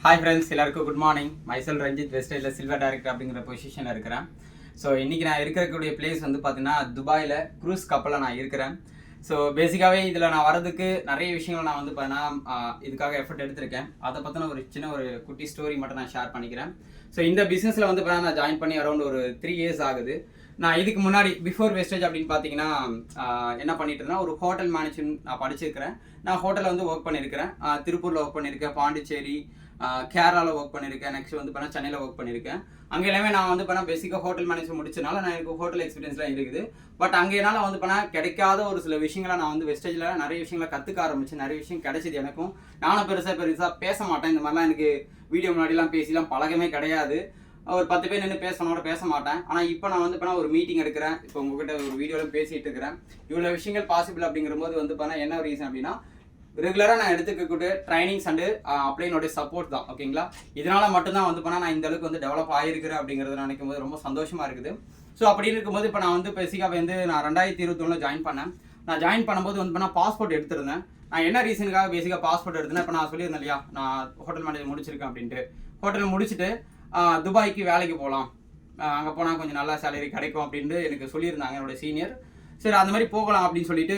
Hi friends, எல்லாருக்கும் good morning. Myself Ranjith வெஸ்டேஜில் silver director அப்படிங்கிற பொசிஷனில் இருக்கிறேன். ஸோ இன்றைக்கி நான் இருக்கக்கூடிய பிளேஸ் வந்து பார்த்தீங்கன்னா துபாயில் க்ரூஸ் கப்பலில் நான் இருக்கிறேன். ஸோ பேசிக்காகவே இதில் நான் வரதுக்கு நிறைய விஷயங்கள் நான் வந்து பார்த்தீங்கன்னா இதுக்காக எஃபர்ட் எடுத்திருக்கேன். அதை பற்றின ஒரு சின்ன ஒரு குட்டி ஸ்டோரி மட்டும் நான் ஷேர் பண்ணிக்கிறேன். ஸோ இந்த பிஸ்னஸில் வந்து பார்த்தீங்கன்னா நான் ஜாயின் பண்ணி அரௌண்ட் ஒரு 3 years ஆகுது. நான் இதுக்கு முன்னாடி பிஃபோர் வெஸ்டேஜ் அப்படின்னு பார்த்தீங்கன்னா என்ன பண்ணிட்டு இருந்தேன், ஒரு ஹோட்டல் மேனேஜ்மெண்ட் நான் படிச்சிருக்கிறேன். நான் ஹோட்டலில் வந்து ஒர்க் பண்ணியிருக்கிறேன். திருப்பூரில் ஒர்க் பண்ணியிருக்கேன், பாண்டிச்சேரி, கேரளாவில் ஒர்க் பண்ணியிருக்கேன், நெக்ஸ்ட் வந்து பார்த்தா சென்னையில் ஒர்க் பண்ணியிருக்கேன். அங்கே எல்லாமே நான் வந்து பார்த்தா பேசிக்காக ஹோட்டல் மேனேஜ்மெண்ட் முடிச்சதுனால நான் எனக்கு ஹோட்டல் எக்ஸ்பீரியன்ஸ்லாம் இருக்குது. பட் அங்கே என்னால் வந்து பார்த்தா கிடைக்காத ஒரு சில விஷயங்களை நான் வந்து வெஸ்டேஜில் நிறைய விஷயங்களை கற்றுக்க ஆரம்பிச்சு, நிறைய விஷயம் கிடைச்சிது எனக்கும். நானும் பெருசாக பேச மாட்டேன். இந்த மாதிரிலாம் எனக்கு வீடியோ முன்னாடிலாம் பேசிலாம் பழக்கமே கிடையாது. ஒரு 10 பேர் நின்று பேசணும்னோட பேச மாட்டேன். ஆனால் இப்போ நான் வந்து பார்த்தா ஒரு மீட்டிங் எடுக்கிறேன். இப்போ உங்ககிட்ட ஒரு வீடியோவில் பேசிகிட்டு இருக்கிறேன். இவ்வளோ விஷயங்கள் பாசிபிள் அப்படிங்கிற போது வந்து பார்த்தா என்ன ரீசன் அப்படின்னா, ரெகுலராக நான் எடுத்துக்கக்கூடிய ட்ரைனிங்ஸ் அண்டு அப்ளைனுடைய சப்போர்ட் தான். ஓகேங்களா, இதனால் மட்டும்தான் வந்து பண்ணால் நான் இந்த அளவுக்கு வந்து டெவலப் ஆகிருக்கிறேன் அப்படிங்கிறத நினைக்கும் போது ரொம்ப சந்தோஷமாக இருக்குது. ஸோ அப்படி இருக்கும்போது இப்போ நான் வந்து பேசிக்காக வந்து நான் 2021 ஜாயின் பண்ணேன். நான் ஜாயின் பண்ணும்போது வந்து பண்ணால் பாஸ்போர்ட் எடுத்திருந்தேன். நான் என்ன ரீசனுக்காக பேசிக்காக பாஸ்போர்ட் எடுத்தேன்னா, இப்போ நான் சொல்லியிருந்தேன் இல்லையா, நான் ஹோட்டல் மேனேஜர் முடிச்சிருக்கேன் அப்படின்ட்டு. ஹோட்டல் முடிச்சுட்டு துபாய்க்கு வேலைக்கு போகலாம், அங்கே போனால் கொஞ்சம் நல்லா சேலரி கிடைக்கும் அப்படின்ட்டு எனக்கு சொல்லியிருந்தாங்க என்னோட சீனியர். சரி, அந்த மாதிரி போகலாம் அப்படின்னு சொல்லிட்டு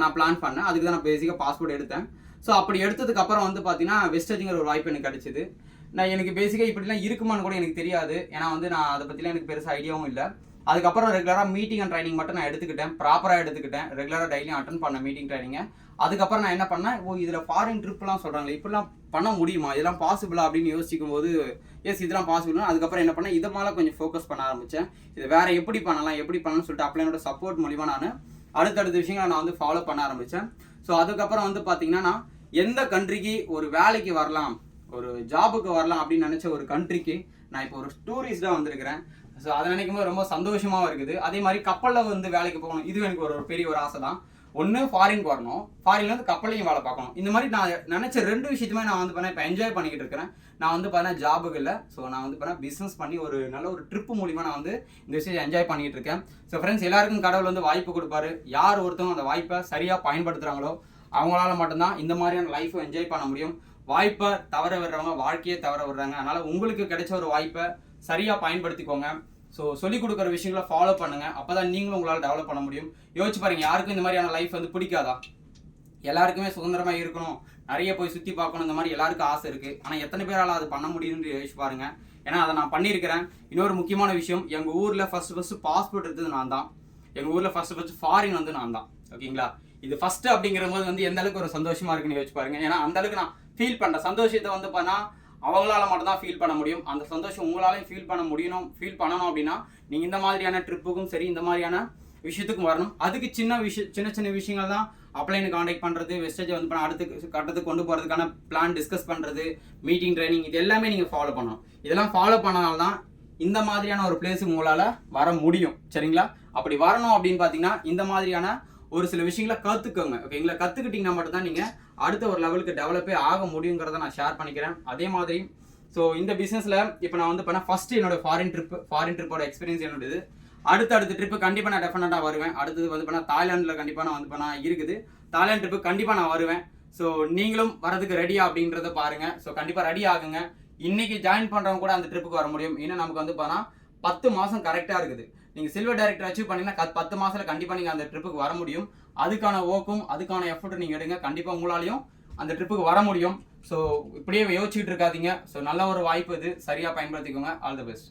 நான் பிளான் பண்ணேன். அதுக்கு தான் நான் பேசிக்காக பாஸ்போர்ட் எடுத்தேன். ஸோ அப்படி எடுத்ததுக்கப்புறம் வந்து பார்த்தீங்கன்னா வெஸ்டேஜுங்கிற ஒரு வாய்ப்பு எனக்கு கிடச்சிது. நான் எனக்கு பேசிக்காக இப்படிலாம் இருக்குமான்னு கூட எனக்கு தெரியாது. ஏன்னா வந்து நான் அதை பற்றிலாம் எனக்கு பெருசாக ஐடியாவும் இல்லை. அதுக்கப்புறம் ரெகுலராக மீட்டிங் அண்ட் ட்ரைனிங் மட்டும் நான் எடுத்துக்கிட்டேன், ப்ராப்பராக எடுத்துக்கிட்டேன். ரெகுலராக டெய்லியும் அட்டன் பண்ண மீட்டிங் ட்ரைனிங்கை. அதுக்கப்புறம் நான் என்ன பண்ணேன், இதில் ஃபாரின் ட்ரிப்லாம் சொல்கிறாங்களே, இப்படிலாம் பண்ண முடியுமா, இதெல்லாம் பாசிபிளா அப்படின்னு யோசிக்கும் போது எஸ் இதெல்லாம் பாசிபிள்னா அதுக்கப்புறம் என்ன பண்ணேன், இதை மேலே கொஞ்சம் ஃபோக்கஸ் பண்ண ஆரம்பித்தேன். இது வேறு எப்படி பண்ணலாம்னு சொல்லிட்டு அப்ளைனோட சப்போர்ட் மூலிமா நான் அடுத்தடுத்த விஷயங்களை நான் வந்து ஃபாலோ பண்ண ஆரம்பித்தேன். ஸோ அதுக்கப்புறம் வந்து பார்த்தீங்கன்னா நான் எந்த கண்ட்ரிக்கு ஒரு வேலைக்கு வரலாம், ஒரு ஜாபுக்கு வரலாம் அப்படின்னு நினச்ச ஒரு கண்ட்ரிக்கு நான் இப்போ ஒரு டூரிஸ்டாக வந்திருக்கிறேன். ஸோ அதை நினைக்கும் போது ரொம்ப சந்தோஷமாகவும் இருக்குது. அதே மாதிரி கப்பலில் வந்து வேலைக்கு போகணும், இது எனக்கு ஒரு பெரிய ஒரு ஆசை தான். ஒன்று ஃபாரினுக்கு வரணும், ஃபாரின்ல வந்து கப்பலையும் வேலை பார்க்கணும். இந்த மாதிரி நான் நினச்ச 2 விஷயத்துமே நான் வந்து பண்ண இப்போ என்ஜாய் பண்ணிக்கிட்டு இருக்கிறேன். நான் வந்து பார்த்தா ஜாபுக்கு இல்லை, ஸோ நான் வந்து பார்த்தா பிஸ்னஸ் பண்ணி ஒரு நல்ல ஒரு ட்ரிப்பு மூலிமா நான் வந்து இந்த விஷயத்தை என்ஜாய் பண்ணிகிட்டு இருக்கேன். ஸோ ஃப்ரெண்ட்ஸ், எல்லாருக்கும் கடவுள் வந்து வாய்ப்பு கொடுப்பாரு. யார் ஒருத்தவங்க அந்த வாய்ப்பை சரியாக பயன்படுத்துகிறாங்களோ அவங்களால மட்டும்தான் இந்த மாதிரியான லைஃப்பை என்ஜாய் பண்ண முடியும். வாய்ப்பை தவற விடுறவங்க வாழ்க்கையே தவற விடுறாங்க. அதனால் உங்களுக்கு கிடைச்ச ஒரு வாய்ப்பை சரியாக பயன்படுத்திக்கோங்க. ஸோ சொல்லிக் கொடுக்குற விஷயங்களை ஃபாலோ பண்ணுங்கள். அப்போ தான் நீங்களும் உங்களால் டெவலப் பண்ண முடியும். யோசிச்சு பாருங்கள், யாருக்கும் இந்த மாதிரியான லைஃப் வந்து பிடிக்காதா? எல்லாருக்குமே சுதந்திரமாக இருக்கணும், நிறைய போய் சுற்றி பார்க்கணும், இந்த மாதிரி எல்லாருக்கும் ஆசை இருக்குது. ஆனால் எத்தனை பேரால் அது பண்ண முடியும்னு யோசிச்சு பாருங்கள். ஏன்னா அதை நான் பண்ணியிருக்கிறேன். இன்னொரு முக்கியமான விஷயம், எங்கள் ஊரில் ஃபஸ்ட்டு பாஸ்போர்ட் எடுத்தது நான் தான். எங்கள் ஊரில் ஃபஸ்ட்டு ஃபாரின் வந்து நான் தான். ஓகேங்களா, இது ஃபஸ்ட்டு அப்படிங்கிற போது வந்து எந்த அளவுக்கு ஒரு சந்தோஷமாக இருக்குன்னு யோசிச்சு பாருங்கள். ஏன்னா அந்த அளவுக்கு நான் ஃபீல் பண்ணுறேன். சந்தோஷத்தை வந்து பண்ணால் அவங்களால மட்டும் தான் ஃபீல் பண்ண முடியும். அந்த சந்தோஷம் உங்களாலையும் ஃபீல் பண்ணணும் அப்படின்னா நீங்கள் இந்த மாதிரியான ட்ரிப்புக்கும் சரி, இந்த மாதிரியான விஷயத்துக்கும் வரணும். அதுக்கு சின்ன விஷயங்கள் தான் அப்ளைனு காண்டாக்ட் பண்ணுறது, வெஸ்டேஜை வந்து அடுத்த கட்டத்துக்கு கொண்டு போகிறதுக்கான பிளான் டிஸ்கஸ் பண்ணுறது, மீட்டிங் ட்ரைனிங், இது எல்லாமே நீங்கள் ஃபாலோ பண்ணணும். இதெல்லாம் ஃபாலோ பண்ணனால தான் இந்த மாதிரியான ஒரு பிளேஸுக்கு உங்களால் வர முடியும். சரிங்களா, அப்படி வரணும் அப்படின்னு பார்த்தீங்கன்னா இந்த மாதிரியான ஒரு சில விஷயங்களை கற்றுக்கோங்க. ஓகேங்களா, கற்றுக்கிட்டிங்கன்னா மட்டும்தான் நீங்கள் அடுத்த ஒரு லெவலுக்கு டெவலப்பே ஆக முடியுங்கிறத நான் ஷேர் பண்ணிக்கிறேன். அதே மாதிரி ஸோ இந்த பிஸ்னஸில் இப்போ நான் வந்து பண்ண ஃபஸ்ட்டு என்னோட ஃபாரின் ட்ரிப்போட எக்ஸ்பீரியன்ஸ் என்னோடது. அடுத்த ட்ரிப்பு கண்டிப்பாக நான் டெஃபினட்டாக வருவேன். அடுத்தது வந்து பண்ணால் தாய்லாண்டில் கண்டிப்பாக நான் வந்து பண்ணால் இருக்குது. தாய்லாந்து ட்ரிப்பு கண்டிப்பாக நான் வருவேன். ஸோ நீங்களும் வரதுக்கு ரெடியா அப்படின்றத பாருங்கள். ஸோ கண்டிப்பாக ரெடி ஆகுங்க. இன்றைக்கி ஜாயின் பண்ணுறவங்க கூட அந்த ட்ரிப்புக்கு வர முடியும். இன்னும் நமக்கு வந்து பண்ணால் 10 மாதம் கரெக்டாக இருக்குது. நீங்கள் சில்வர் டைரக்டர் அச்சீவ் பண்ணிங்கன்னா 10 மாதத்தில் கண்டிப்பாக நீங்கள் அந்த ட்ரிப்புக்கு வர முடியும். அதுக்கான ஒர்க்கும் அதுக்கான எஃபர்ட்டும் நீங்கள் எடுங்க. கண்டிப்பாக உங்களாலையும் அந்த ட்ரிப்புக்கு வர முடியும். ஸோ இப்படியே யோசிச்சுட்டு இருக்காதீங்க. ஸோ நல்ல ஒரு வாய்ப்பு இது, சரியாக பயன்படுத்திக்கோங்க. All the best.